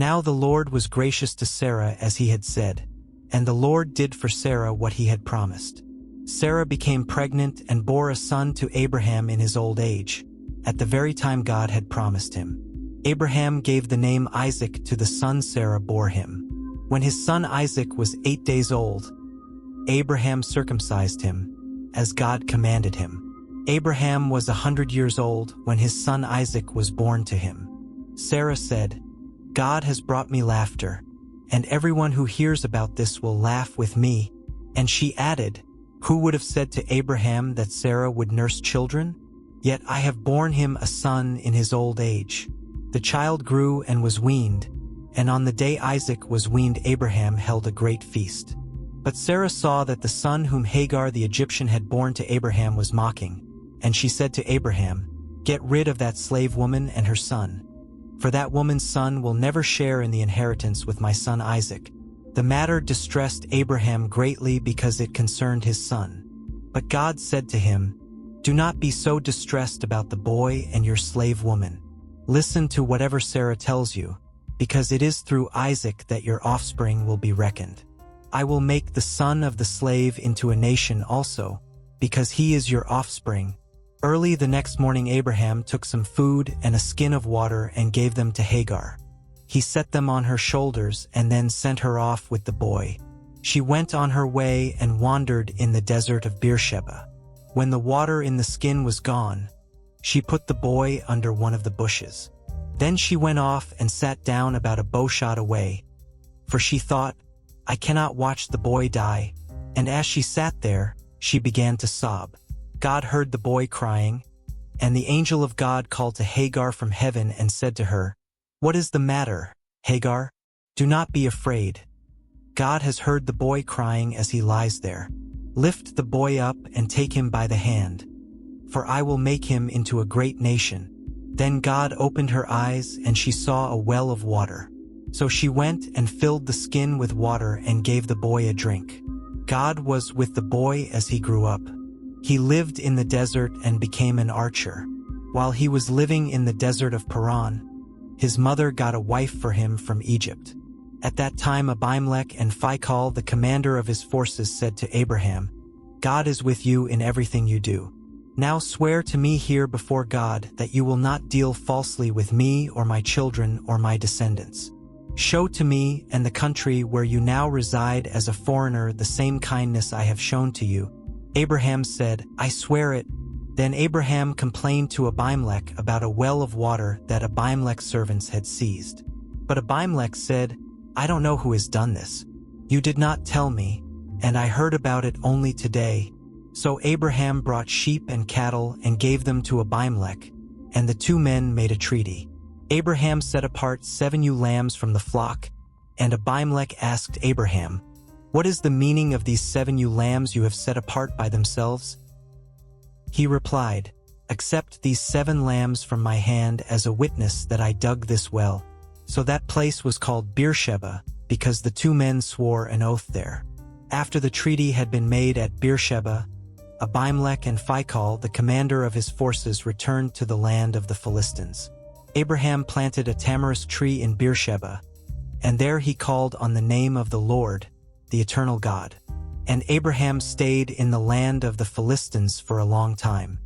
Now the Lord was gracious to Sarah as he had said, and the Lord did for Sarah what he had promised. Sarah became pregnant and bore a son to Abraham in his old age, at the very time God had promised him. Abraham gave the name Isaac to the son Sarah bore him. When his son Isaac was 8 days old, Abraham circumcised him, as God commanded him. Abraham was 100 years old when his son Isaac was born to him. Sarah said, "God has brought me laughter, and everyone who hears about this will laugh with me." And she added, "Who would have said to Abraham that Sarah would nurse children? Yet I have borne him a son in his old age." The child grew and was weaned, and on the day Isaac was weaned Abraham held a great feast. But Sarah saw that the son whom Hagar the Egyptian had borne to Abraham was mocking, and she said to Abraham, "Get rid of that slave woman and her son, for that woman's son will never share in the inheritance with my son Isaac." The matter distressed Abraham greatly because it concerned his son. But God said to him, "Do not be so distressed about the boy and your slave woman. Listen to whatever Sarah tells you, because it is through Isaac that your offspring will be reckoned. I will make the son of the slave into a nation also, because he is your offspring." Early the next morning Abraham took some food and a skin of water and gave them to Hagar. He set them on her shoulders and then sent her off with the boy. She went on her way and wandered in the desert of Beersheba. When the water in the skin was gone, she put the boy under one of the bushes. Then she went off and sat down about a bowshot away, for she thought, "I cannot watch the boy die." And as she sat there, she began to sob. God heard the boy crying, and the angel of God called to Hagar from heaven and said to her, "What is the matter, Hagar? Do not be afraid. God has heard the boy crying as he lies there. Lift the boy up and take him by the hand, for I will make him into a great nation." Then God opened her eyes and she saw a well of water. So she went and filled the skin with water and gave the boy a drink. God was with the boy as he grew up. He lived in the desert and became an archer. While he was living in the desert of Paran, his mother got a wife for him from Egypt. At that time Abimelech and Phicol, the commander of his forces, said to Abraham, "God is with you in everything you do. Now swear to me here before God that you will not deal falsely with me or my children or my descendants. Show to me and the country where you now reside as a foreigner the same kindness I have shown to you." Abraham said, "I swear it." Then Abraham complained to Abimelech about a well of water that Abimelech's servants had seized. But Abimelech said, "I don't know who has done this. You did not tell me, and I heard about it only today." So Abraham brought sheep and cattle and gave them to Abimelech, and the two men made a treaty. Abraham set apart 7 ewe lambs from the flock, and Abimelech asked Abraham, "What is the meaning of these 7 ewe lambs you have set apart by themselves?" He replied, "Accept these 7 lambs from my hand as a witness that I dug this well." So that place was called Beersheba, because the two men swore an oath there. After the treaty had been made at Beersheba, Abimelech and Phicol, the commander of his forces, returned to the land of the Philistines. Abraham planted a tamarisk tree in Beersheba, and there he called on the name of the Lord, the eternal God. And Abraham stayed in the land of the Philistines for a long time.